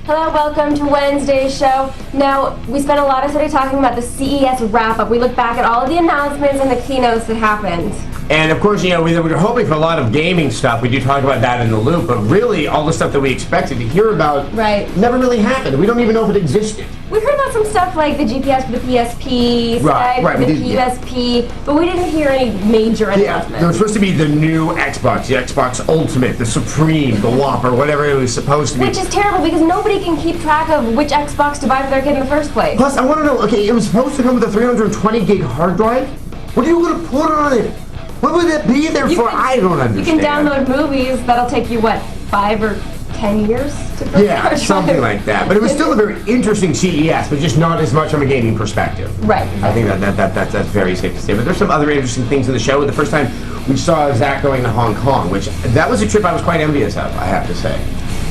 Hello, welcome to Wednesday's show. Now, we spent a lot of today talking about the CES wrap-up. We look back at all of the announcements and the keynotes that happened. And of course, you know, we were hoping for a lot of gaming stuff. We do talk about that in the loop, but really all the stuff that we expected to hear about never really happened. We don't even know if it existed. We heard about some stuff like the GPS for the PSP, Skype for the PSP, but we didn't hear any major announcements. There was supposed to be the new Xbox, the Xbox Ultimate, the Supreme, the Whopper, whatever it was supposed to be. Which is terrible because nobody can keep track of which Xbox to buy for their kid in the first place. Plus, I want to know, okay, it was supposed to come with a 320 gig hard drive? What are you going to put on it? What would it be there for? I don't understand. You can download movies that'll take you, what, 5 or 10 years to put Yeah, something like that. But it was still a very interesting CES, but just not as much from a gaming perspective. Right. I think that's very safe to say. But there's some other interesting things in the show. The first time we saw Zach going to Hong Kong, which that was a trip I was quite envious of, I have to say.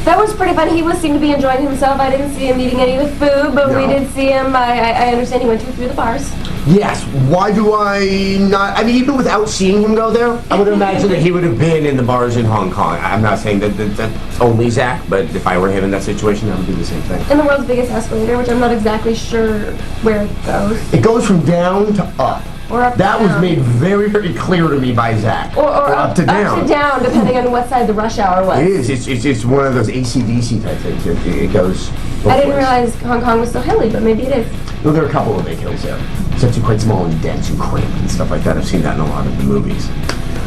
That was pretty fun. He seemed to be enjoying himself. I didn't see him eating any of the food, but we did see him. I understand he went through the bars. Yes. Why do I not? I mean, even without seeing him go there, I would imagine that he would have been in the bars in Hong Kong. I'm not saying that's only Zach, but if I were him in that situation, I would do the same thing. In the world's biggest escalator, which I'm not exactly sure where it goes. It goes from down to up. Or up that to down. was made very, very clear to me by Zach. Or up to down. Up to down, depending on what side the rush hour was. It is. It's one of those AC/DC type things. It goes. I didn't realize Hong Kong was so hilly, but maybe it is. Well, there are a couple of big hills there. It's actually quite small and dense and cramped and stuff like that. I've seen that in a lot of the movies.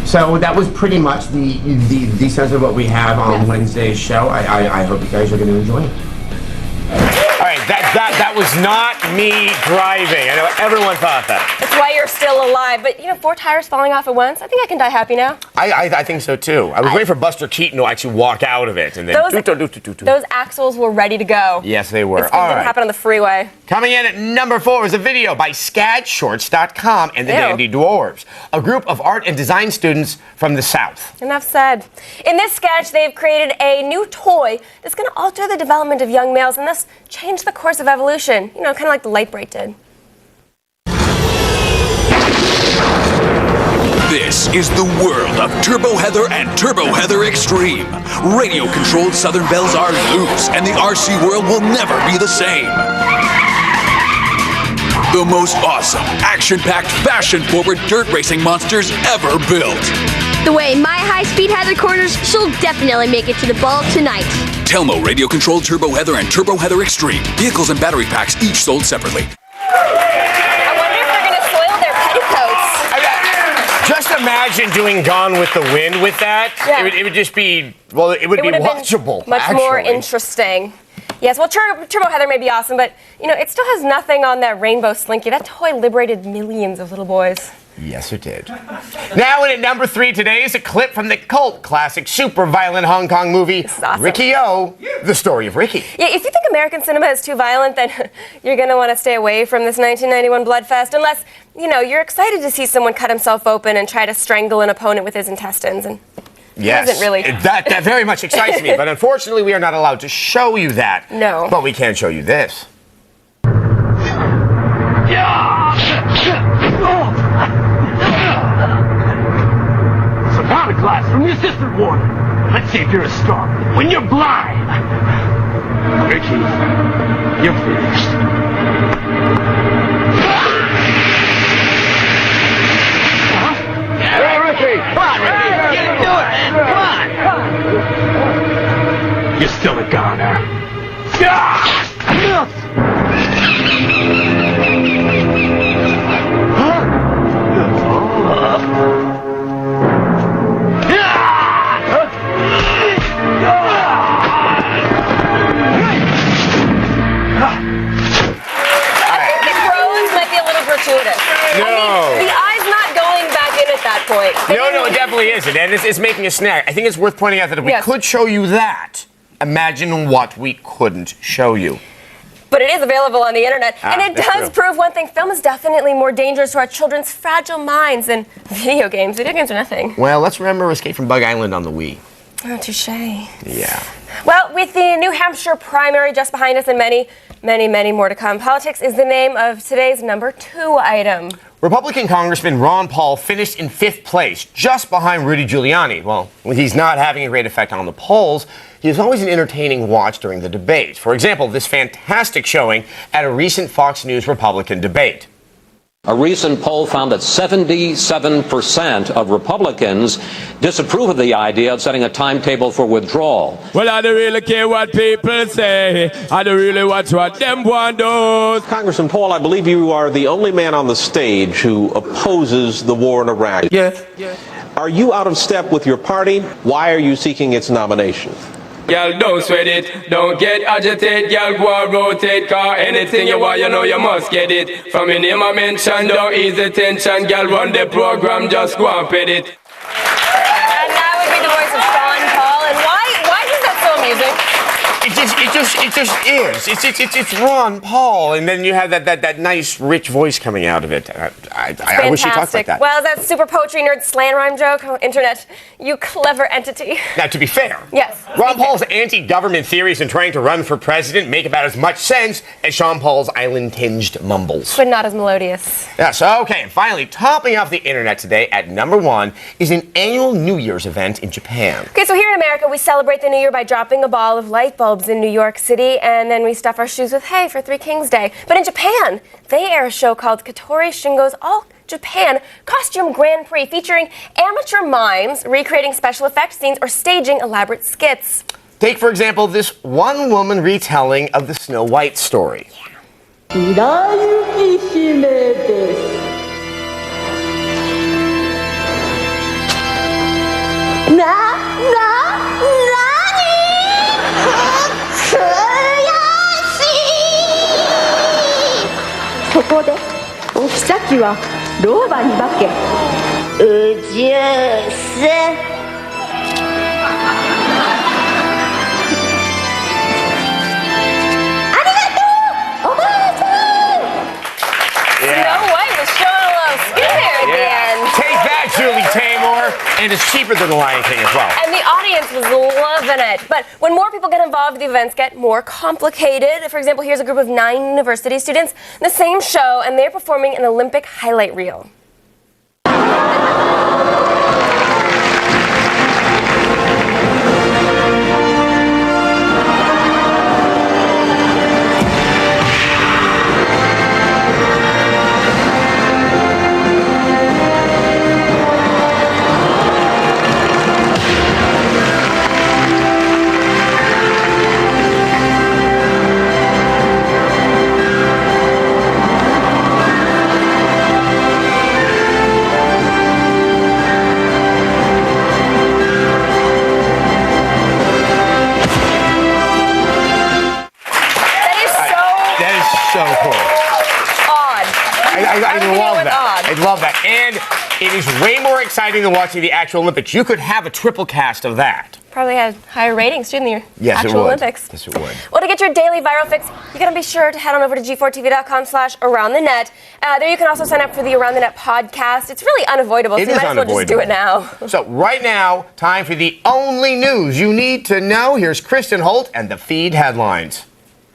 So that was pretty much the sense of what we have on Wednesday's show. I hope you guys are going to enjoy it. All right, that was not me driving. I know everyone thought that. It's why you're still alive. But, you know, 4 tires falling off at once, I think I can die happy now. I think so, too. I was waiting for Buster Keaton to actually walk out of it. And then those axles were ready to go. Yes, they were. It didn't happen on the freeway. Coming in at number 4 is a video by ScadShorts.com and the Dandy Dwarves, a group of art and design students from the South. Enough said. In this sketch, they've created a new toy that's going to alter the development of young males and thus change the course of evolution. You know, kind of like the light break did. This is the world of Turbo Heather and Turbo Heather Extreme. Radio-controlled Southern Bells are loose, and the RC world will never be the same. The most awesome, action-packed, fashion-forward dirt racing monsters ever built. The way my high-speed Heather corners, she'll definitely make it to the ball tonight. Telmo radio-controlled Turbo Heather and Turbo Heather Extreme. Vehicles and battery packs each sold separately. I wonder if they're going to soil their petticoats. Just imagine doing Gone with the Wind with that. Yeah. It would just be, well, it would be watchable. Much more interesting. Yes, well, Turbo Heather may be awesome, but, you know, it still has nothing on that rainbow slinky. That toy liberated millions of little boys. Yes, it did. Now in at number 3 today is a clip from the cult classic super violent Hong Kong movie, Awesome. Ricky-O, The Story of Ricky. Yeah, if you think American cinema is too violent, then you're going to want to stay away from this 1991 bloodfest, unless, you know, you're excited to see someone cut himself open and try to strangle an opponent with his intestines. And yes, isn't really. That very much excites me, but unfortunately we are not allowed to show you that. No. But we can show you this. Glass from the assistant warden. Let's see if you're as strong when you're blind. Ricky, you're finished. Hey, Ricky! Come on, Ricky! You can do it, man! Come on! You're still a goner. The eye's not going back in at that point. No, it definitely isn't. And it's making a snag. I think it's worth pointing out that if we could show you that, imagine what we couldn't show you. But it is available on the internet. And it does prove one thing. Film is definitely more dangerous to our children's fragile minds than video games. Video games are nothing. Well, let's remember Escape from Bug Island on the Wii. Oh, touche. Yeah. Well, with the New Hampshire primary just behind us and many more to come, politics is the name of today's number 2 item. Republican Congressman Ron Paul finished in 5th place, just behind Rudy Giuliani. Well, he's not having a great effect on the polls. He is always an entertaining watch during the debate. For example, this fantastic showing at a recent Fox News Republican debate. A recent poll found that 77% of Republicans disapprove of the idea of setting a timetable for withdrawal. Well, I don't really care what people say. I don't really watch what them want do. Congressman Paul, I believe you are the only man on the stage who opposes the war in Iraq. Yeah. Are you out of step with your party? Why are you seeking its nomination? Girl, don't sweat it, don't get agitated, girl, go and rotate, car anything you want, you know you must get it. From your name I mention, don't ease the tension, girl, run the program, just go and pet it. And that would be the voice of Sean Paul. And why is that so amusing? It just is. It's Ron Paul, and then you have that nice, rich voice coming out of it. I wish he talked like that. Well, that super poetry nerd slang rhyme joke. Oh, internet, you clever entity. Now, to be fair, yes, Ron Paul's anti-government theories and trying to run for president make about as much sense as Sean Paul's island-tinged mumbles. but not as melodious. Yes, okay, and finally, topping off the internet today at number 1 is an annual New Year's event in Japan. Okay, so here in America, we celebrate the New Year by dropping a ball of light bulbs in New York City, and then we stuff our shoes with hay for Three Kings Day. But in Japan, they air a show called Katori Shingo's All Japan Costume Grand Prix, featuring amateur mimes recreating special effects scenes or staging elaborate skits. Take, for example, this one woman retelling of the Snow White story. Snow White was showing a little skin there at the end. Take that, Julie Taymor! And it's cheaper than The Lion King as well. And the audience was loving it. But when more people get involved, the events get more complicated. For example, here's a group of 9 university students in the same show, and they're performing an Olympic highlight reel. So cool. Odd. I love that. Odd. I love that. And it is way more exciting than watching the actual Olympics. You could have a triple cast of that. Probably had higher ratings too in the Yes, actual it would. Olympics. Yes, it would. Well, to get your daily viral fix, you're going to be sure to head on over to g4tv.com/aroundthenet. There you can also sign up for the Around the Net podcast. It's really unavoidable, so you might as well just do it now. So right now, time for the only news you need to know. Here's Kristen Holt and the feed headlines.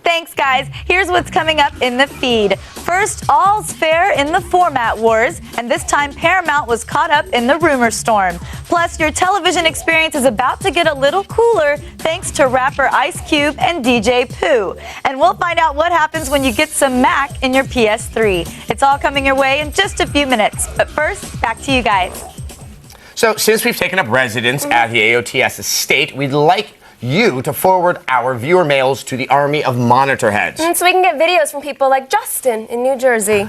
Thanks, guys. Here's what's coming up in the feed. First, all's fair in the format wars, and this time Paramount was caught up in the rumor storm. Plus, your television experience is about to get a little cooler thanks to rapper Ice Cube and DJ Pooh. And we'll find out what happens when you get some Mac in your PS3. It's all coming your way in just a few minutes. But first, back to you guys. So since we've taken up residence at the AOTS estate, we'd like you to forward our viewer mails to the army of monitor heads. So we can get videos from people like Justin in New Jersey.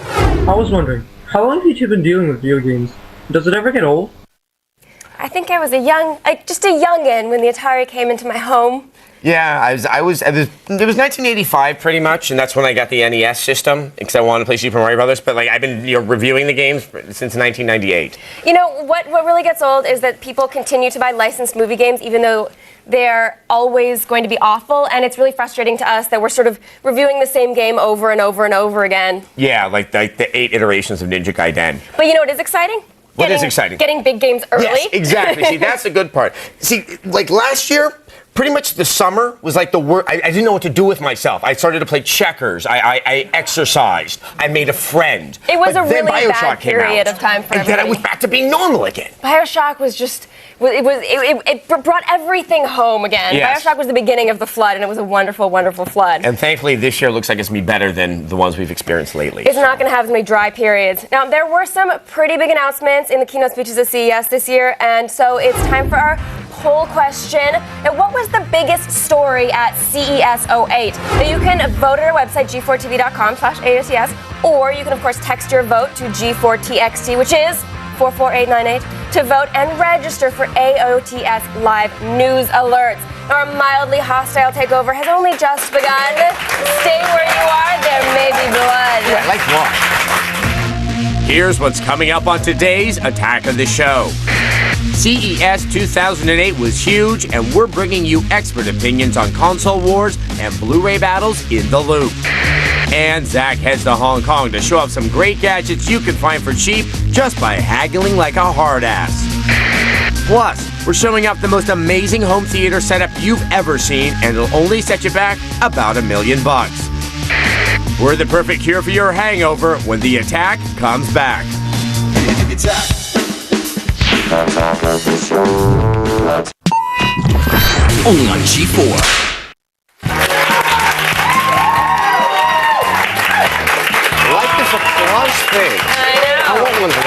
I was wondering, how long have you two been dealing with video games? Does it ever get old? I think I was just a youngin' when the Atari came into my home. Yeah, it was 1985 pretty much, and that's when I got the NES system because I wanted to play Super Mario Brothers. But I've been reviewing the games since 1998. You know what really gets old is that people continue to buy licensed movie games even though they're always going to be awful, and it's really frustrating to us that we're sort of reviewing the same game over and over and over again. Yeah, like the 8 iterations of Ninja Gaiden. But you know what is exciting? What is exciting? Getting big games early. Yes, exactly. See, that's the good part. See, like last year, pretty much the summer was like the worst. I didn't know what to do with myself. I started to play checkers. I exercised. I made a friend. It was But a then really BioShock bad came out, period of time for and then I everybody. was back to being normal again. BioShock was just, it brought everything home again. Yes. BioShock was the beginning of the flood, and it was a wonderful, wonderful flood. And thankfully, this year looks like it's going to be better than the ones we've experienced lately. It's not going to have as many dry periods. Now, there were some pretty big announcements in the keynote speeches at CES this year, and so it's time for our poll question. Now, what was the biggest story at CES 08? Now, you can vote at our website, g4tv.com/AOTS, or you can, of course, text your vote to G4TXT, which is 44898, to vote and register for AOTS live news alerts. Our mildly hostile takeover has only just begun. Stay where you are, there may be blood. Yeah, like what? Here's what's coming up on today's Attack of the Show. CES 2008 was huge, and we're bringing you expert opinions on console wars and Blu-ray battles in the loop. And Zach heads to Hong Kong to show off some great gadgets you can find for cheap just by haggling like a hard ass. Plus, we're showing off the most amazing home theater setup you've ever seen, and it'll only set you back about $1 million. We're the perfect cure for your hangover when the attack comes back. Only on G4. Like this applause thing. I want one of those.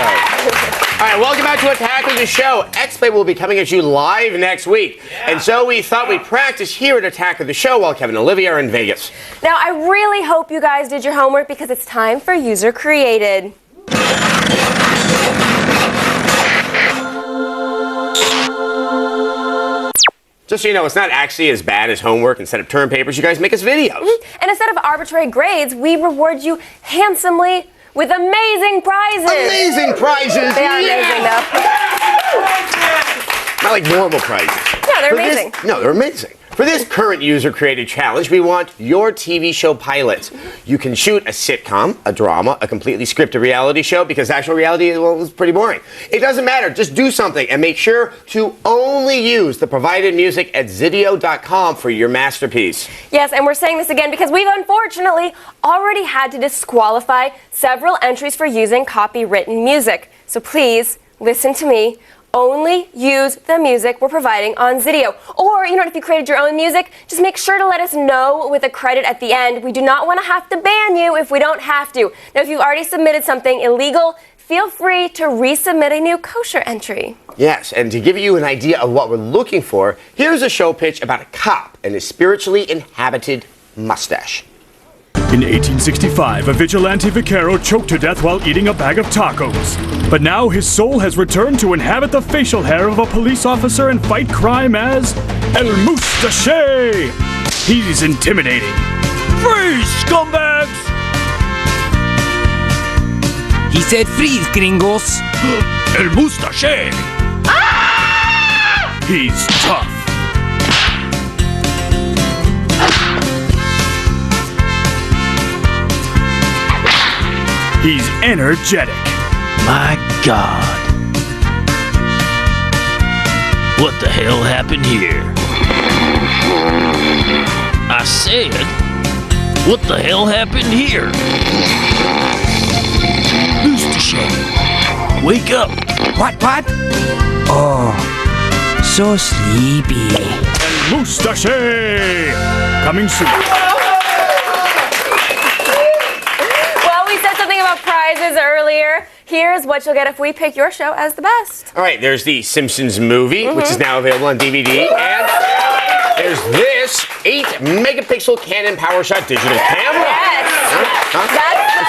All right, welcome back to Attack of the Show. Expo will be coming at you live next week. And so we thought we'd practice here at Attack of the Show while Kevin and Olivia are in Vegas. Now, I really hope you guys did your homework because it's time for User Created. Just so you know, it's not actually as bad as homework. Instead of term papers, you guys make us videos. And instead of arbitrary grades, we reward you handsomely with amazing prizes. Amazing prizes! They are amazing, though. Not like normal prizes. No, they're amazing. No, they're amazing. For this current user-created challenge, we want your TV show pilots. You can shoot a sitcom, a drama, a completely scripted reality show, because actual reality, well, is pretty boring. It doesn't matter. Just do something and make sure to only use the provided music at Zidio.com for your masterpiece. Yes, and we're saying this again because we've unfortunately already had to disqualify several entries for using copywritten music. So please, listen to me. Only use the music we're providing on Zidio. Or, you know, if you created your own music, just make sure to let us know with a credit at the end. We do not want to have to ban you if we don't have to. Now, if you've already submitted something illegal, feel free to resubmit a new kosher entry. Yes, and to give you an idea of what we're looking for, here's a show pitch about a cop and his spiritually inhabited mustache. In 1865, a vigilante vaquero choked to death while eating a bag of tacos. But now his soul has returned to inhabit the facial hair of a police officer and fight crime as El Mustache. He's intimidating. Freeze, scumbags! He said freeze, gringos. El Mustache. Ah! He's tough. He's energetic. My God. What the hell happened here? I said, what the hell happened here? Mustache, wake up. What? Oh, so sleepy. El Mustache! Coming soon. Prizes earlier. Here's what you'll get if we pick your show as the best. All right, there's the Simpsons movie, which is now available on DVD, and there's this 8-megapixel Canon PowerShot digital camera. Yes.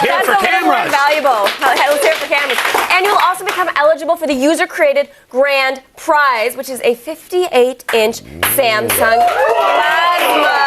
That's a little more valuable. Let's hear it for cameras. And you'll also become eligible for the user-created grand prize, which is a 58-inch Samsung Plasma.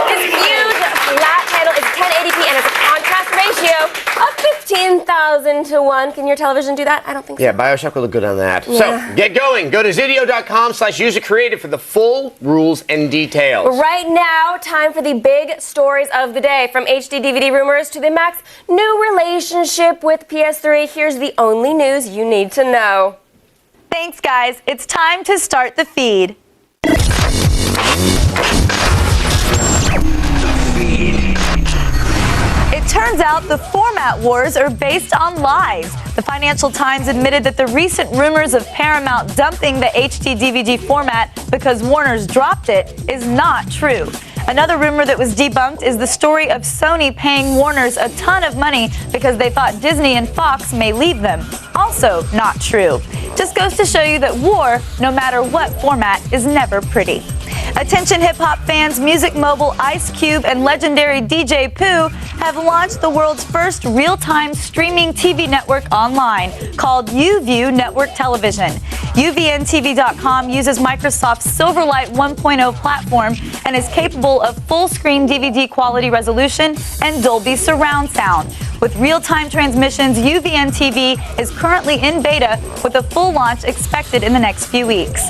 This huge flat panel is 1080p and has a contrast ratio of 15,000 to 1. Can your television do that? I don't think so. Yeah, BioShock will look good on that. Yeah. So, get going. Go to Zidio.com/user-created for the full rules and details. Right now, time for the big stories of the day. From HD DVD rumors to the Mac's new relationship with PS3, here's the only news you need to know. Thanks, guys. It's time to start the feed. Turns out the format wars are based on lies. The Financial Times admitted that the recent rumors of Paramount dumping the HD DVD format because Warner's dropped it is not true. Another rumor that was debunked is the story of Sony paying Warner's a ton of money because they thought Disney and Fox may leave them. Also not true. Just goes to show you that war, no matter what format, is never pretty. Attention hip-hop fans, music mogul Ice Cube and legendary DJ Pooh have launched the world's first real-time streaming TV network online called UView Network Television. UVNTV.com uses Microsoft's Silverlight 1.0 platform and is capable of full-screen DVD quality resolution and Dolby surround sound. With real-time transmissions, UVNTV is currently in beta with a full launch expected in the next few weeks.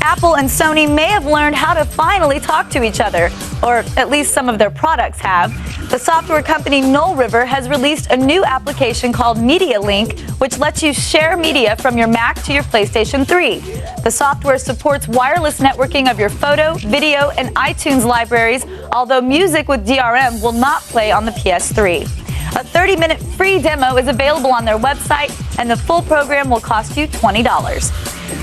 Apple and Sony may have learned how to finally talk to each other, or at least some of their products have. The software company Null River has released a new application called Media Link, which lets you share media from your Mac to your PlayStation 3. The software supports wireless networking of your photo, video, and iTunes libraries, although music with DRM will not play on the PS3. A 30-minute free demo is available on their website, and the full program will cost you $20.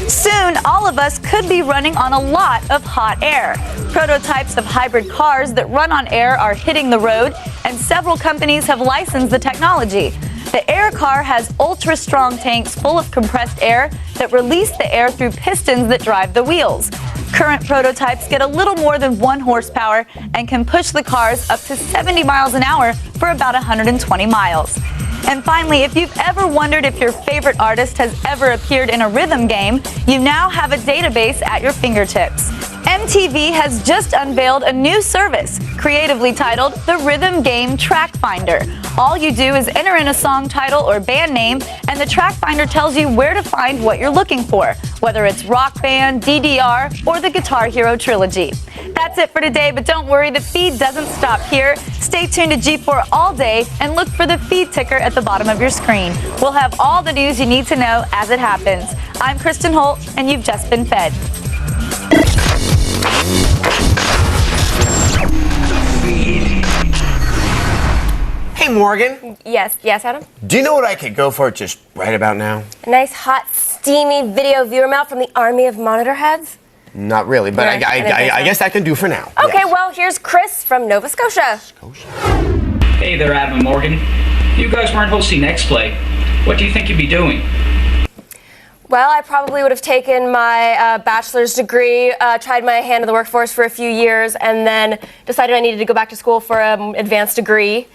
Soon, all of us could be running on a lot of hot air. Prototypes of hybrid cars that run on air are hitting the road, and several companies have licensed the technology. The air car has ultra-strong tanks full of compressed air that release the air through pistons that drive the wheels. Current prototypes get a little more than 1 horsepower and can push the cars up to 70 miles an hour for about 120 miles. And finally, if you've ever wondered if your favorite artist has ever appeared in a rhythm game, you now have a database at your fingertips. MTV has just unveiled a new service, creatively titled the Rhythm Game Track Finder. All you do is enter in a song title or band name, and the Track Finder tells you where to find what you're looking for, whether it's Rock Band, DDR, or the Guitar Hero trilogy. That's it for today, but don't worry, the feed doesn't stop here. Stay tuned to G4 all day and look for the feed ticker at the bottom of your screen. We'll have all the news you need to know as it happens. I'm Kristen Holt, and you've just been fed. Hey, Morgan. Yes, Adam? Do you know what I could go for just right about now? A nice, hot, steamy video viewer mount from the army of monitor heads? Not really, but Yeah, I guess I can do for now. Okay, Yes. well, here's Chris from Nova Scotia. Hey there, Adam and Morgan. You guys weren't hosting X-Play. What do you think you'd be doing? Well, I probably would have taken my bachelor's degree, tried my hand in the workforce for a few years, and then decided I needed to go back to school for an advanced degree.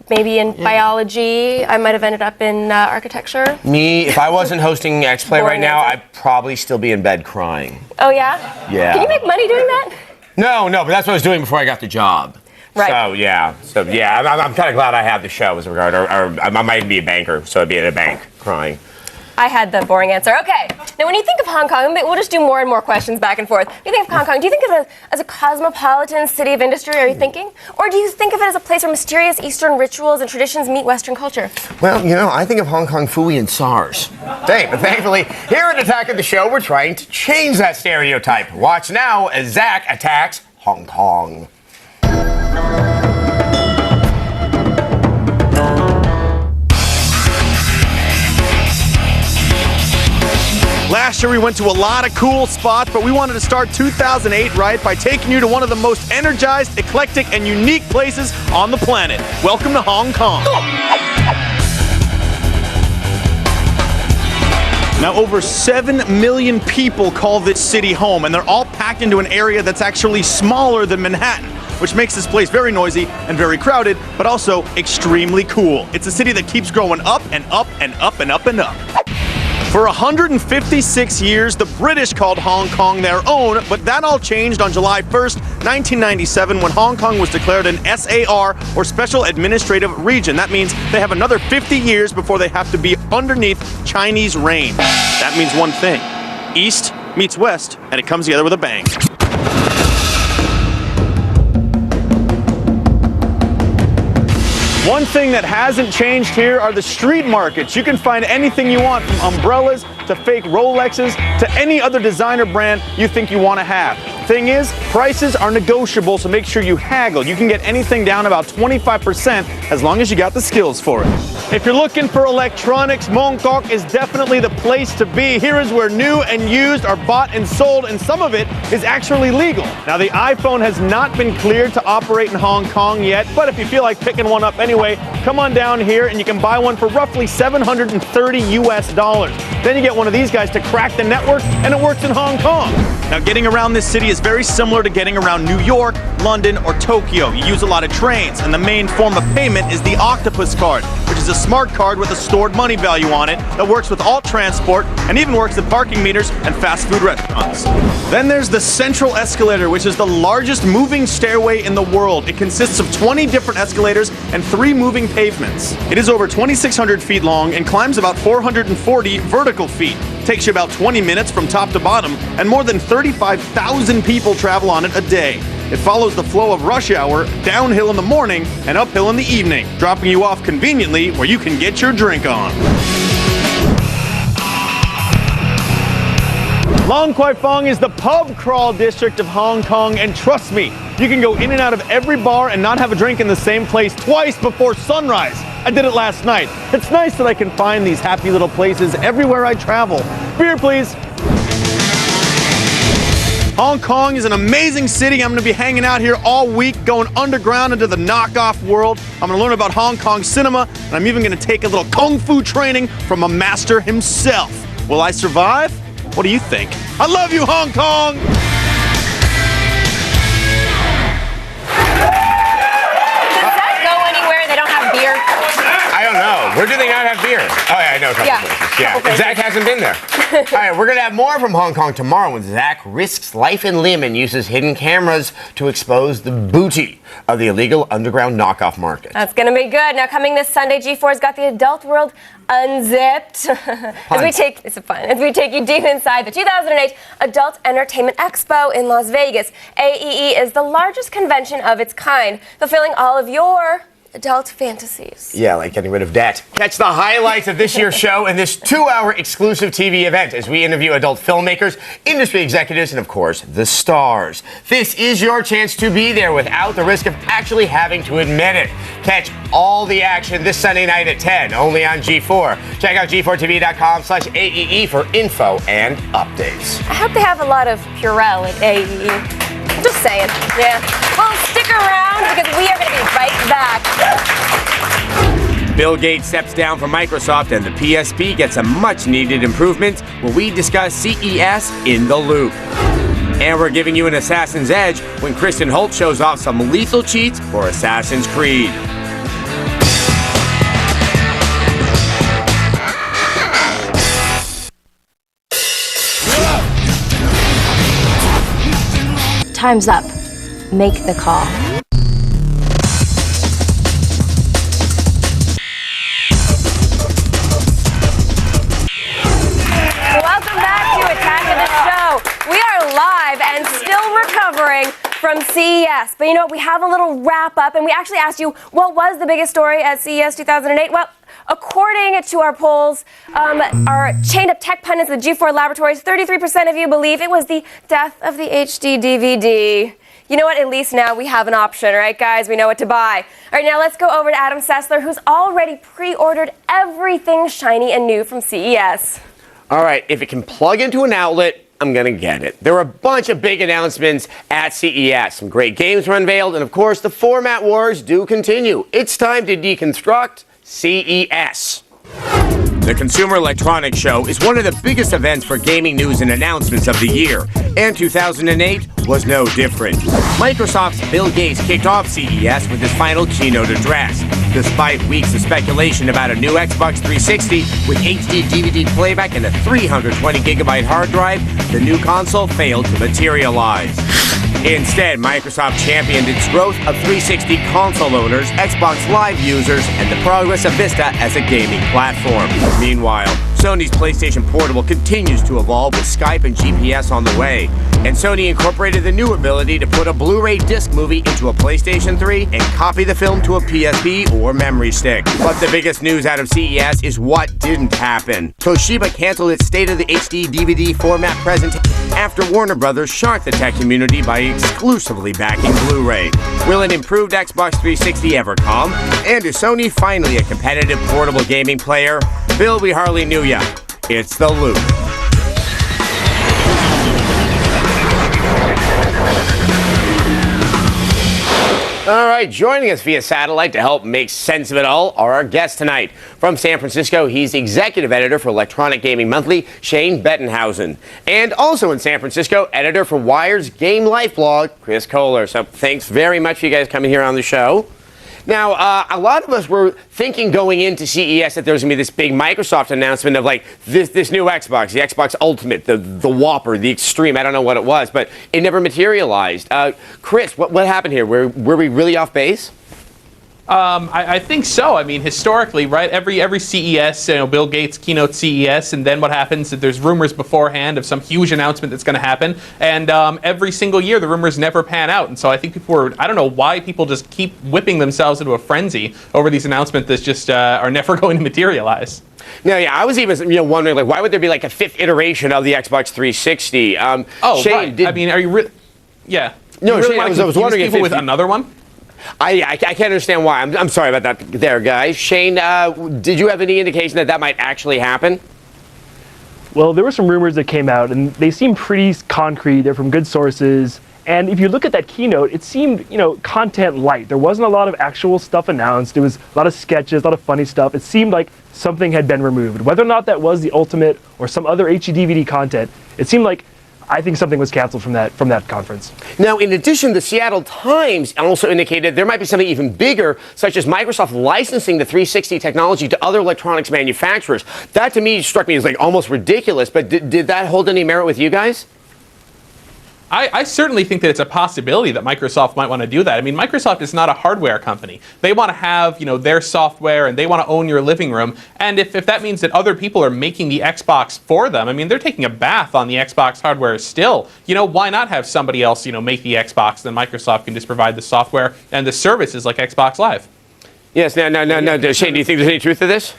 Maybe in biology. I might have ended up in architecture. Me, if I wasn't hosting X-Play right Boring now, answer. I'd probably still be in bed crying. Oh, yeah? Yeah. Can you make money doing that? No, but that's what I was doing before I got the job. Right. So yeah, I'm kind of glad I have the show as a regard, or I might even be a banker, so I'd be at a bank crying. I had the boring answer. Okay. Now, when you think of Hong Kong, we'll just do more and more questions back and forth. When you think of Hong Kong, do you think of it as a cosmopolitan city of industry, are you thinking? Or do you think of it as a place where mysterious Eastern rituals and traditions meet Western culture? Well, I think of Hong Kong Phooey and SARS. But thankfully, here at Attack of the Show, we're trying to change that stereotype. Watch now as Zach attacks Hong Kong. Last year we went to a lot of cool spots, but we wanted to start 2008 right by taking you to one of the most energized, eclectic, and unique places on the planet. Welcome to Hong Kong. Now, over 7 million people call this city home, and they're all packed into an area that's actually smaller than Manhattan, which makes this place very noisy and very crowded, but also extremely cool. It's a city that keeps growing up and up and up and up and up. For 156 years, the British called Hong Kong their own, but that all changed on July 1st, 1997, when Hong Kong was declared an SAR, or Special Administrative Region. That means they have another 50 years before they have to be underneath Chinese reign. That means one thing: East meets West, and it comes together with a bang. One thing that hasn't changed here are the street markets. You can find anything you want, from umbrellas to fake Rolexes to any other designer brand you think you want to have. Thing is, prices are negotiable, so make sure you haggle. You can get anything down about 25% as long as you got the skills for it. If you're looking for electronics, Mongkok is definitely the place to be. Here is where new and used are bought and sold, and some of it is actually legal. Now, the iPhone has not been cleared to operate in Hong Kong yet, but if you feel like picking one up anyway, come on down here and you can buy one for roughly $730 US. Then you get one of these guys to crack the network, and it works in Hong Kong. Now, getting around this city is very similar to getting around New York, London, or Tokyo. You use a lot of trains, and the main form of payment is the Octopus card, which is a smart card with a stored money value on it that works with all transport and even works at parking meters and fast food restaurants. Then there's the Central Escalator, which is the largest moving stairway in the world. It consists of 20 different escalators and 3 moving pavements. It is over 2,600 feet long and climbs about 440 vertical feet. Takes you about 20 minutes from top to bottom, and more than 35,000 people travel on it a day. It follows the flow of rush hour, downhill in the morning and uphill in the evening, dropping you off conveniently where you can get your drink on. Long Kwai Fong is the pub crawl district of Hong Kong, and trust me, you can go in and out of every bar and not have a drink in the same place twice before sunrise. I did it last night. It's nice that I can find these happy little places everywhere I travel. Beer, please. Hong Kong is an amazing city. I'm going to be hanging out here all week, going underground into the knockoff world. I'm going to learn about Hong Kong cinema, and I'm even going to take a little kung fu training from a master himself. Will I survive? What do you think? I love you, Hong Kong! Does that go anywhere? They don't have beer? I don't know. Where do they not have beer? Oh, yeah, I know a couple places. Yeah, Zach hasn't been there. All right, we're going to have more from Hong Kong tomorrow when Zach risks life and limb and uses hidden cameras to expose the booty of the illegal underground knockoff market. That's going to be good. Now, coming this Sunday, G4's got the adult world unzipped. As we take you deep inside the 2008 Adult Entertainment Expo in Las Vegas. AEE is the largest convention of its kind, fulfilling all of your adult fantasies. Yeah, like getting rid of debt. Catch the highlights of this year's show in this 2-hour exclusive TV event as we interview adult filmmakers, industry executives, and of course, the stars. This is your chance to be there without the risk of actually having to admit it. Catch all the action this Sunday night at 10, only on G4. Check out g4tv.com/AEE for info and updates. I hope they have a lot of Purell at AEE. Just saying. Yeah. Well, stick around because we are going to be right back. Bill Gates steps down from Microsoft and the PSP gets a much-needed improvement when we discuss CES in the Loop. And we're giving you an Assassin's Edge when Kristen Holt shows off some lethal cheats for Assassin's Creed. Time's up. Make the call. Welcome back to Attack of the Show. We are live and still recovering from CES. But you know what? We have a little wrap up, and we actually asked you what was the biggest story at CES 2008. Well, according to our polls, our chained up tech pundits at the G4 Laboratories, 33% of you believe it was the death of the HD DVD. You know what? At least now we have an option, all right, guys? We know what to buy. All right, now let's go over to Adam Sessler, who's already pre-ordered everything shiny and new from CES. All right, if it can plug into an outlet, I'm going to get it. There were a bunch of big announcements at CES. Some great games were unveiled, and of course, the format wars do continue. It's time to deconstruct CES. The Consumer Electronics Show is one of the biggest events for gaming news and announcements of the year, and 2008 was no different. Microsoft's Bill Gates kicked off CES with his final keynote address. Despite weeks of speculation about a new Xbox 360 with HD DVD playback and a 320-gigabyte hard drive, the new console failed to materialize. Instead, Microsoft championed its growth of 360 console owners, Xbox Live users, and the progress of Vista as a gaming platform. Meanwhile, Sony's PlayStation Portable continues to evolve with Skype and GPS on the way. And Sony incorporated the new ability to put a Blu-ray disc movie into a PlayStation 3 and copy the film to a PSP or memory stick. But the biggest news out of CES is what didn't happen. Toshiba canceled its state-of-the-HD DVD format presentation after Warner Brothers shocked the tech community by exclusively backing Blu-ray. Will an improved Xbox 360 ever come? And is Sony finally a competitive portable gaming player? Bill, we hardly knew ya. It's The Loop. All right, joining us via satellite to help make sense of it all are our guests tonight. From San Francisco, he's executive editor for Electronic Gaming Monthly, Shane Bettenhausen. And also in San Francisco, editor for Wired's Game Life blog, Chris Kohler. So thanks very much for you guys coming here on the show. Now, a lot of us were thinking going into CES that there was going to be this big Microsoft announcement of like this new Xbox, the Xbox Ultimate, the Whopper, the Extreme. I don't know what it was, but it never materialized. Chris, what happened here? Were we really off base? I think so. I mean, historically, right? Every CES, Bill Gates keynote CES, and then what happens is there's rumors beforehand of some huge announcement that's going to happen, and every single year the rumors never pan out. And so I think I don't know why people just keep whipping themselves into a frenzy over these announcements that just are never going to materialize. No, yeah, I was even wondering, like, why would there be like a fifth iteration of the Xbox 360? Shane, right. I mean, are you really? Yeah. No, Shane, I was wondering if with another one. I can't understand why. I'm sorry about that there, guys. Shane, did you have any indication that might actually happen? Well, there were some rumors that came out, and they seem pretty concrete. They're from good sources. And if you look at that keynote, it seemed, content light. There wasn't a lot of actual stuff announced. It was a lot of sketches, a lot of funny stuff. It seemed like something had been removed. Whether or not that was the Ultimate or some other HD DVD content, it seemed like I think something was canceled from that conference. Now, in addition, the Seattle Times also indicated there might be something even bigger, such as Microsoft licensing the 360 technology to other electronics manufacturers. That, to me, struck me as like almost ridiculous, but did that hold any merit with you guys? I certainly think that it's a possibility that Microsoft might want to do that. I mean, Microsoft is not a hardware company. They want to have, their software, and they want to own your living room. And if that means that other people are making the Xbox for them, I mean, they're taking a bath on the Xbox hardware still. Why not have somebody else, make the Xbox, then Microsoft can just provide the software and the services like Xbox Live? Yes, no. Shane, do you think there's any truth to this?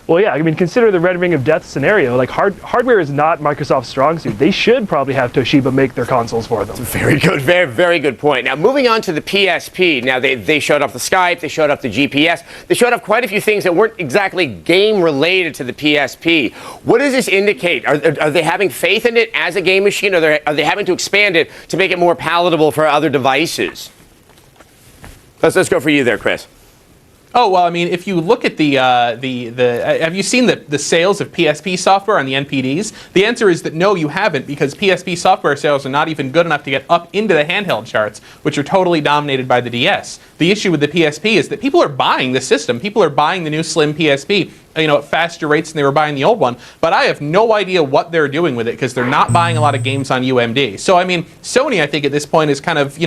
Well, yeah, I mean, consider the Red Ring of Death scenario. Like, hardware is not Microsoft's strong suit. They should probably have Toshiba make their consoles for them. Very good, very good point. Now, moving on to the PSP. Now, they showed off the Skype, they showed off the GPS, they showed off quite a few things that weren't exactly game-related to the PSP. What does this indicate? Are they having faith in it as a game machine, or are they having to expand it to make it more palatable for other devices? Let's go for you there, Chris. Oh, well, I mean, if you look at have you seen the sales of PSP software on the NPDs? The answer is that no, you haven't, because PSP software sales are not even good enough to get up into the handheld charts, which are totally dominated by the DS. The issue with the PSP is that people are buying the system. People are buying the new slim PSP, at faster rates than they were buying the old one. But I have no idea what they're doing with it, because they're not buying a lot of games on UMD. So, I mean, Sony, I think, at this point is kind of,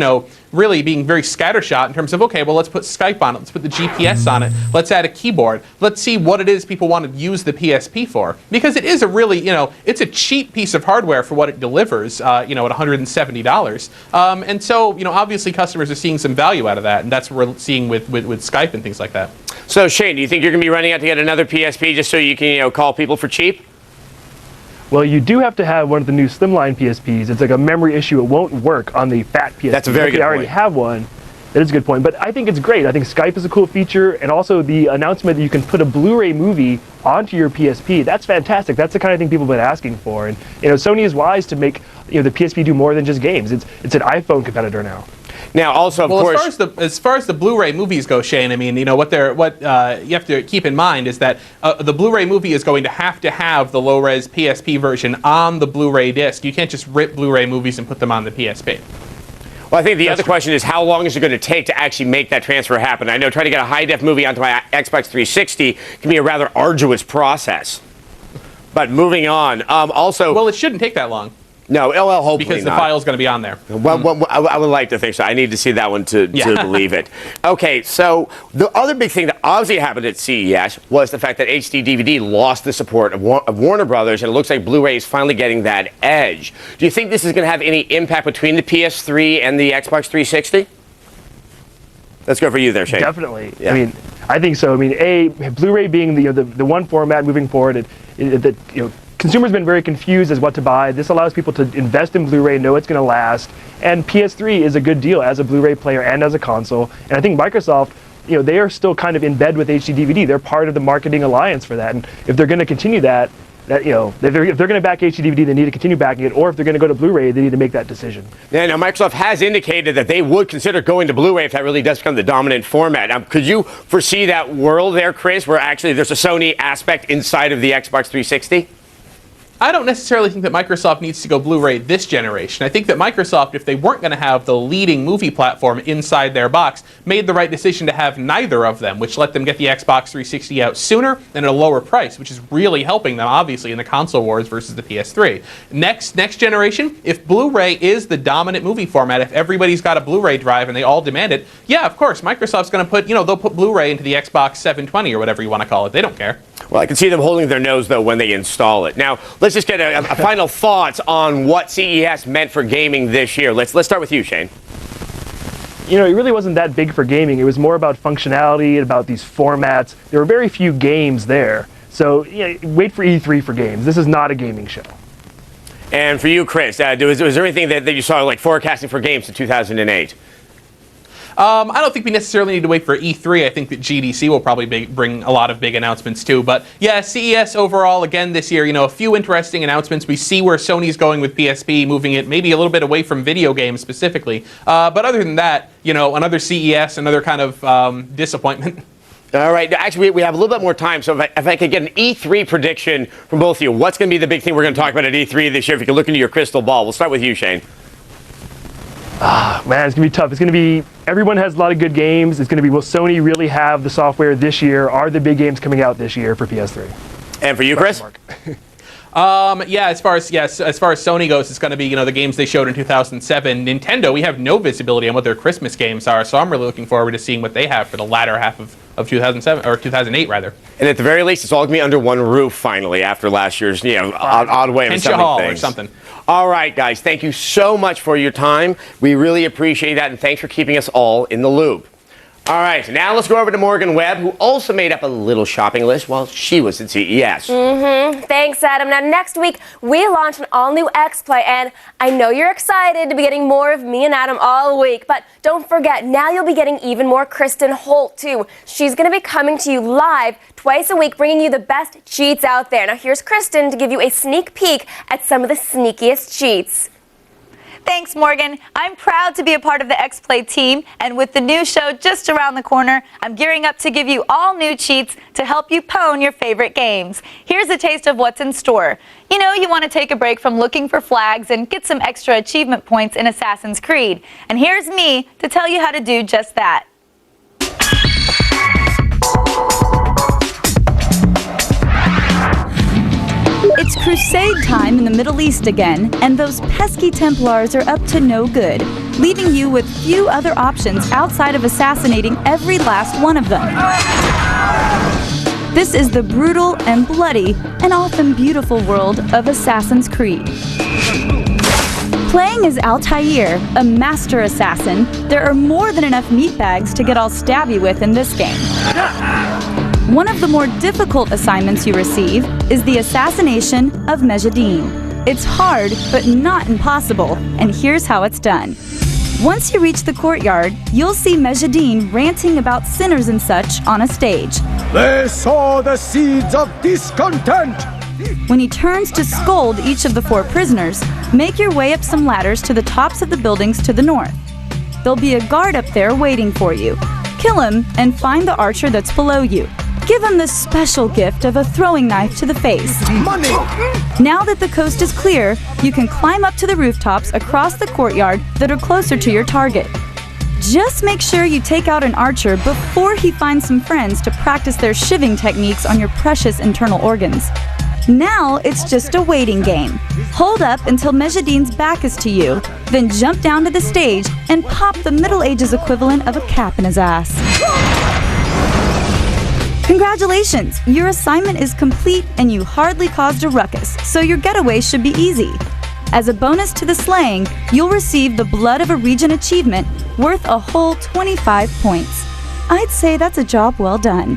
really being very scattershot in terms of, okay, well, let's put Skype on it. Let's put the GPS on it. Let's add a keyboard. Let's see what it is people want to use the PSP for. Because it is a really, it's a cheap piece of hardware for what it delivers, at $170. And so, obviously customers are seeing some value out of that. And that's what we're seeing with Skype and things like that. So, Shane, do you think you're going to be running out to get another PSP just so you can, call people for cheap? Well, you do have to have one of the new slimline PSPs. It's like a memory issue. It won't work on the fat PSP. That's a very good point. If you already have one, that is a good point. But I think it's great. I think Skype is a cool feature, and also the announcement that you can put a Blu-ray movie onto your PSP. That's fantastic. That's the kind of thing people have been asking for. And Sony is wise to make the PSP do more than just games. It's an iPhone competitor now. Now, also, of course, as far as the Blu-ray movies go, Shane, I mean, what you have to keep in mind is that the Blu-ray movie is going to have the low-res PSP version on the Blu-ray disc. You can't just rip Blu-ray movies and put them on the PSP. Well, I think the other question is, how long is it going to take to actually make that transfer happen? I know trying to get a high-def movie onto my Xbox 360 can be a rather arduous process. But moving on, also... Well, it shouldn't take that long. No, well, hopefully because the not. file's going to be on there. Well, I would like to think so. I need to see that one to believe it. Okay, so the other big thing that obviously happened at CES was the fact that HD DVD lost the support of Warner Brothers, and it looks like Blu-ray is finally getting that edge. Do you think this is going to have any impact between the PS3 and the Xbox 360? Let's go for you there, Shane. Definitely. Yeah. I mean, I think so. I mean, Blu-ray being the one format moving forward, consumers been very confused as what to buy. This allows people to invest in Blu-ray, know it's going to last, and PS3 is a good deal as a Blu-ray player and as a console. And I think Microsoft, they are still kind of in bed with HD DVD. They're part of the marketing alliance for that. And if they're going to continue that, if they're going to back HD DVD, they need to continue backing it. Or if they're going to go to Blu-ray, they need to make that decision. Yeah, now Microsoft has indicated that they would consider going to Blu-ray if that really does become the dominant format. Could you foresee that world there, Chris, where actually there's a Sony aspect inside of the Xbox 360? I don't necessarily think that Microsoft needs to go Blu-ray this generation. I think that Microsoft, if they weren't going to have the leading movie platform inside their box, made the right decision to have neither of them, which let them get the Xbox 360 out sooner and at a lower price, which is really helping them, obviously, in the console wars versus the PS3. Next generation, if Blu-ray is the dominant movie format, if everybody's got a Blu-ray drive and they all demand it, yeah, of course, Microsoft's going to put, they'll put Blu-ray into the Xbox 720 or whatever you want to call it. They don't care. Well, I can see them holding their nose, though, when they install it. Now, let's just get a final thoughts on what CES meant for gaming this year. Let's start with you, Shane. It really wasn't that big for gaming. It was more about functionality, about these formats. There were very few games there. So wait for E3 for games. This is not a gaming show. And for you, Chris, was there anything that you saw like forecasting for games in 2008? I don't think we necessarily need to wait for E3. I think that GDC will probably bring a lot of big announcements too. But yeah, CES overall, again this year, a few interesting announcements. We see where Sony's going with PSP, moving it maybe a little bit away from video games specifically. But other than that, another CES, another kind of disappointment. All right. Actually, we have a little bit more time. So if I could get an E3 prediction from both of you, what's going to be the big thing we're going to talk about at E3 this year? If you can look into your crystal ball. We'll start with you, Shane. Man, it's going to be tough. It's going to be, everyone has a lot of good games. It's going to be, will Sony really have the software this year? Are the big games coming out this year for PS3? And for you, Chris? Yeah, as far as Sony goes, it's going to be, the games they showed in 2007. Nintendo, we have no visibility on what their Christmas games are, so I'm really looking forward to seeing what they have for the latter half of 2007, or 2008 rather. And at the very least, it's all going to be under one roof finally after last year's, odd way of selling things. Or something. All right, guys, thank you so much for your time. We really appreciate that, and thanks for keeping us all in the loop. All right, now let's go over to Morgan Webb, who also made up a little shopping list while she was at CES. Thanks, Adam. Now, next week, we launch an all-new X-Play, and I know you're excited to be getting more of me and Adam all week, but don't forget, now you'll be getting even more Kristen Holt, too. She's going to be coming to you live twice a week, bringing you the best cheats out there. Now, here's Kristen to give you a sneak peek at some of the sneakiest cheats. Thanks, Morgan. I'm proud to be a part of the X-Play team, and with the new show just around the corner, I'm gearing up to give you all new cheats to help you pwn your favorite games. Here's a taste of what's in store. You want to take a break from looking for flags and get some extra achievement points in Assassin's Creed. And here's me to tell you how to do just that. It's crusade time in the Middle East again, and those pesky Templars are up to no good, leaving you with few other options outside of assassinating every last one of them. This is the brutal and bloody and often beautiful world of Assassin's Creed. Playing as Altair, a master assassin, there are more than enough meat bags to get all stabby with in this game. One of the more difficult assignments you receive is the assassination of Mejideen. It's hard, but not impossible, and here's how it's done. Once you reach the courtyard, you'll see Mejideen ranting about sinners and such on a stage. They sow the seeds of discontent! When he turns to scold each of the 4 prisoners, make your way up some ladders to the tops of the buildings to the north. There'll be a guard up there waiting for you. Kill him and find the archer that's below you. Give him the special gift of a throwing knife to the face. Money! Now that the coast is clear, you can climb up to the rooftops across the courtyard that are closer to your target. Just make sure you take out an archer before he finds some friends to practice their shivving techniques on your precious internal organs. Now it's just a waiting game. Hold up until Mejadine's back is to you, then jump down to the stage and pop the Middle Ages equivalent of a cap in his ass. Congratulations! Your assignment is complete and you hardly caused a ruckus, so your getaway should be easy. As a bonus to the slaying, you'll receive the Blood of a Region achievement worth a whole 25 points. I'd say that's a job well done.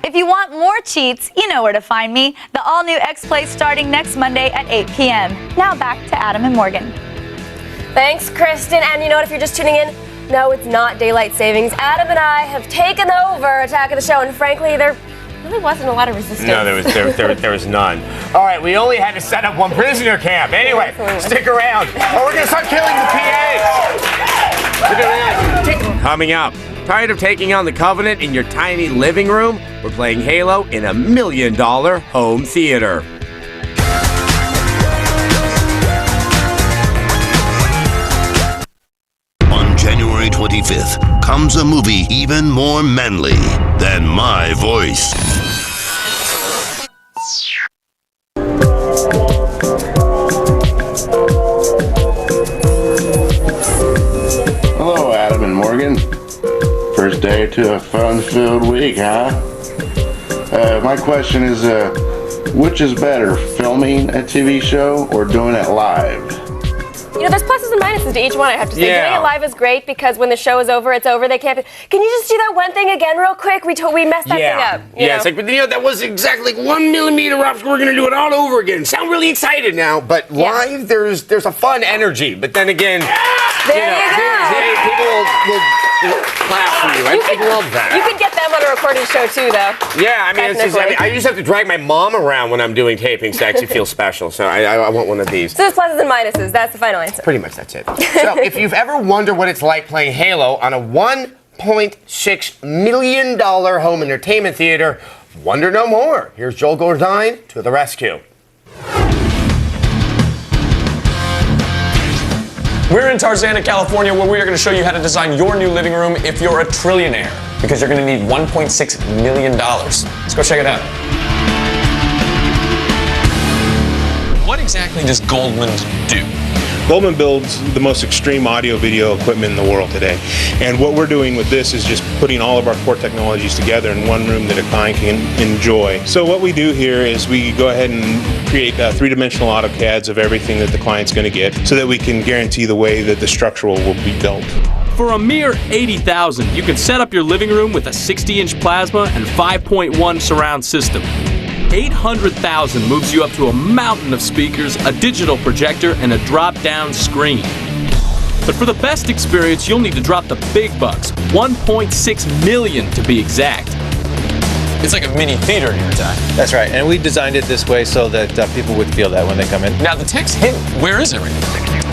If you want more cheats, you know where to find me. The all-new X-Play starting next Monday at 8 p.m. Now back to Adam and Morgan. Thanks, Kristen. And you know what, if you're just tuning in, no, it's not daylight savings. Adam and I have taken over Attack of the Show, and frankly, there really wasn't a lot of resistance. No, there was none. All right, we only had to set up one prisoner camp. Anyway, stick around. Oh, we're going to start killing the PAs. Stick around. Coming up. Tired of taking on the Covenant in your tiny living room? We're playing Halo in $1 million home theater. On January 25th comes a movie even more manly than My Voice. Hello, Adam and Morgan. First day to a fun-filled week, huh? My question is, which is better, filming a TV show or doing it live? You know, there's pluses and minuses to each one, I have to say. Yeah. Doing it live is great because when the show is over, it's over. They can't be, can you just do that one thing again real quick? We messed that thing up. You know? It's like, but you know, that was exactly like 1 millimeter off, so we're going to do it all over again. Sound really excited now, but live, there's a fun energy. But then again, people will clap for you. I love that. You could get them on a recorded show too, though. Yeah, I mean, I used to have to drag my mom around when I'm doing taping to actually feel special, so I want one of these. So there's pluses and minuses. That's the final answer. Pretty much that's it. So if you've ever wondered what it's like playing Halo on a $1.6 million home entertainment theater, wonder no more. Here's Joel Gordine to the rescue. We're in Tarzana, California, where we are going to show you how to design your new living room if you're a trillionaire, because you're going to need $1.6 million. Let's go check it out. What exactly does Goldman do? Goldman builds the most extreme audio-video equipment in the world today. And what we're doing with this is just putting all of our core technologies together in one room that a client can enjoy. So what we do here is we go ahead and create three-dimensional AutoCADs of everything that the client's going to get so that we can guarantee the way that the structural will be built. For a mere $80,000, you can set up your living room with a 60-inch plasma and 5.1 surround system. $800,000 moves you up to a mountain of speakers, a digital projector, and a drop-down screen. But for the best experience, you'll need to drop the big bucks, $1.6 million to be exact. It's like a mini theater in here, Ty. That's right, and we designed it this way so that people would feel that when they come in. Now the text hint, where is everything?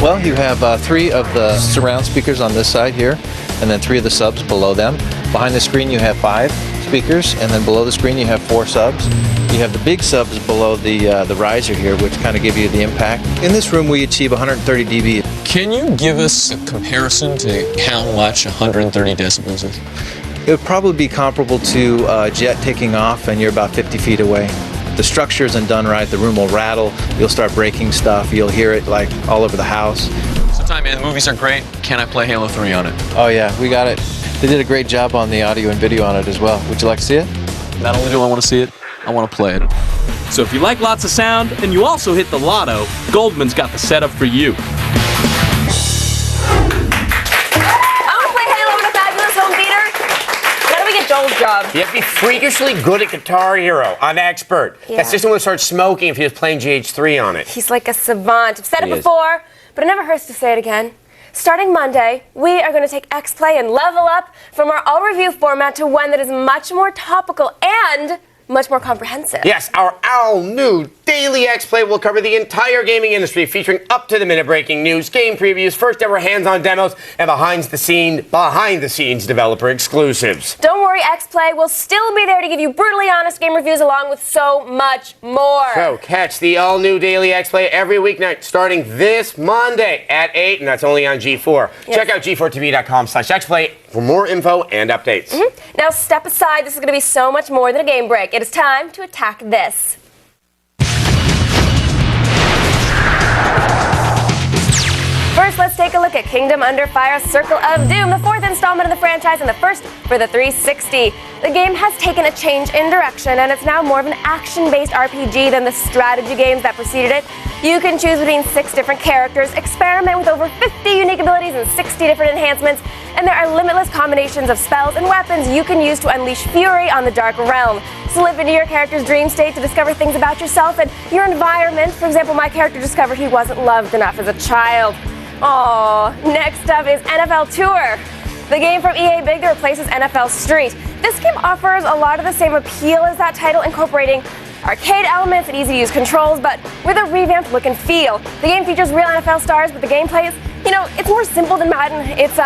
Well, you have 3 of the surround speakers on this side here, and then 3 of the subs below them. Behind the screen you have 5 speakers, and then below the screen you have 4 subs. You have the big subs below the riser here, which kind of give you the impact. In this room we achieve 130 dB. Can you give us a comparison to how much 130 decibels is? It would probably be comparable to a jet taking off and you're about 50 feet away. The structure isn't done right, the room will rattle, you'll start breaking stuff, you'll hear it like all over the house. So Ty, man, the movies are great. Can I play Halo 3 on it? Oh yeah, we got it. They did a great job on the audio and video on it as well. Would you like to see it? Not only do I want to see it, I want to play it. So if you like lots of sound and you also hit the lotto, Goldman's got the setup for you. Joel's job. You have to be freakishly good at Guitar Hero on Expert. Yeah. That system would start smoking if he was playing GH3 on it. He's like a savant. I've said it before, but it never hurts to say it again. Starting Monday, we are going to take X-Play and level up from our all-review format to one that is much more topical and much more comprehensive. Yes, our all-new Daily X-Play will cover the entire gaming industry, featuring up-to-the-minute breaking news, game previews, first-ever hands-on demos, and behind-the-scenes developer exclusives. Don't worry, X-Play will still be there to give you brutally honest game reviews along with so much more. So catch the all-new Daily X-Play every weeknight starting this Monday at 8, and that's only on G4. Yes. Check out g4tv.com/xplay for more info and updates. Now step aside, this is going to be so much more than a game break. It is time to attack this. First, let's take a look at Kingdom Under Fire Circle of Doom, the fourth installment of the franchise and the first for the 360. The game has taken a change in direction, and it's now more of an action-based RPG than the strategy games that preceded it. You can choose between 6 different characters, experiment with over 50 unique abilities and 60 different enhancements, and there are limitless combinations of spells and weapons you can use to unleash fury on the Dark Realm. Slip into your character's dream state to discover things about yourself and your environment. For example, my character discovered he wasn't loved enough as a child. Aww. Next up is NFL Tour, the game from EA Big that replaces NFL Street. This game offers a lot of the same appeal as that title, incorporating arcade elements and easy-to-use controls, but with a revamped look and feel. The game features real NFL stars, but the gameplay is, it's more simple than Madden. It's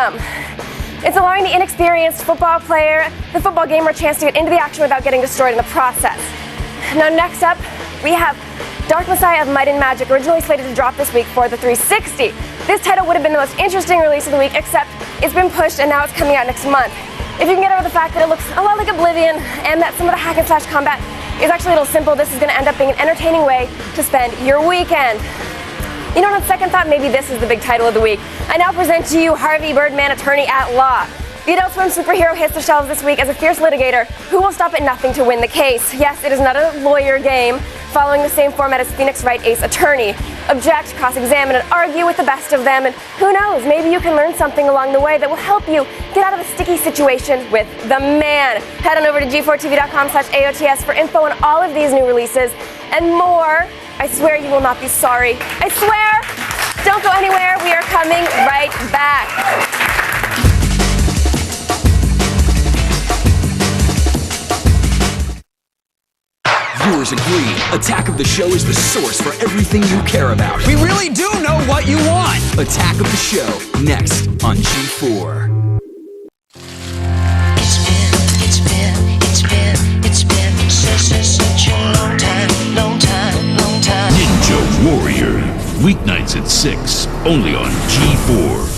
allowing the inexperienced football gamer, a chance to get into the action without getting destroyed in the process. Now, next up, we have Dark Messiah of Might and Magic, originally slated to drop this week for the 360. This title would have been the most interesting release of the week, except it's been pushed and now it's coming out next month. If you can get over the fact that it looks a lot like Oblivion and that some of the hack and slash combat is actually a little simple, this is going to end up being an entertaining way to spend your weekend. On second thought, maybe this is the big title of the week. I now present to you Harvey Birdman, Attorney at Law. The Adult Swim superhero hits the shelves this week as a fierce litigator who will stop at nothing to win the case. Yes, it is not a lawyer game, following the same format as Phoenix Wright Ace Attorney. Object, cross-examine, and argue with the best of them, and who knows, maybe you can learn something along the way that will help you get out of a sticky situation with the man. Head on over to g4tv.com/AOTS for info on all of these new releases and more. I swear you will not be sorry. I swear! Don't go anywhere, we are coming right back. Viewers agree. Attack of the Show is the source for everything you care about. We really do know what you want. Attack of the Show, next on G4. Such a long time. Ninja Warrior, weeknights at 6, only on G4.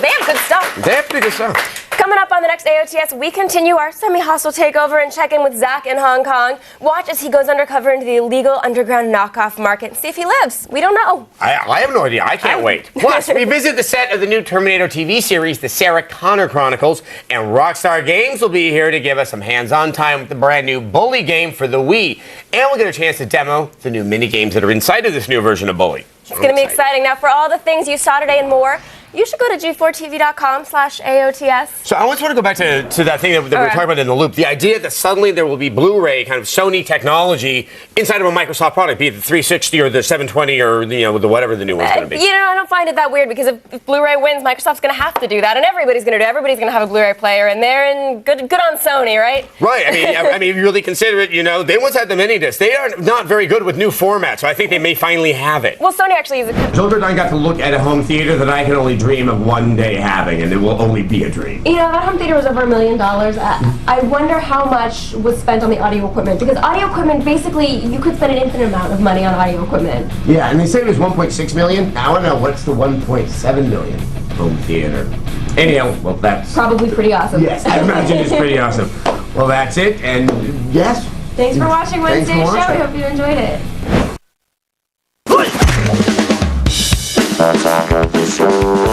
They have good stuff. They have pretty good stuff. Coming up on the next AOTS, we continue our semi-hostile takeover and check in with Zach in Hong Kong. Watch as he goes undercover into the illegal underground knockoff market and see if he lives. We don't know. I have no idea. I can't wait. Plus, we visit the set of the new Terminator TV series, The Sarah Connor Chronicles, and Rockstar Games will be here to give us some hands-on time with the brand new Bully game for the Wii. And we'll get a chance to demo the new mini-games that are inside of this new version of Bully. It's going to be exciting. Now, for all the things you saw today and more, you should go to g4tv.com/AOTS. So I always want to go back to that thing that we were talking about in the loop. The idea that suddenly there will be Blu-ray, kind of Sony technology, inside of a Microsoft product, be it the 360 or the 720 or the whatever the new one's going to be. I don't find it that weird because if Blu-ray wins, Microsoft's going to have to do that, and everybody's going to do it. Everybody's going to have a Blu-ray player, and they're in good on Sony, right? Right. I mean, if you really consider it, they once had the mini disc. They are not very good with new formats, so I think they may finally have it. Well, Sony actually is a... Children and I got to look at a home theater that I can only dream of one day having, and it will only be a dream. That home theater was over $1 million. I wonder how much was spent on the audio equipment, because audio equipment, basically, you could spend an infinite amount of money on audio equipment. Yeah, and they say it was 1.6 million. I want to know what's the 1.7 million home theater. Anyhow, well, that's probably pretty awesome. Yes, I imagine it's pretty awesome. Well, that's it, and yes. Thanks for watching Wednesday's show. I hope you enjoyed it. Attack of the Show.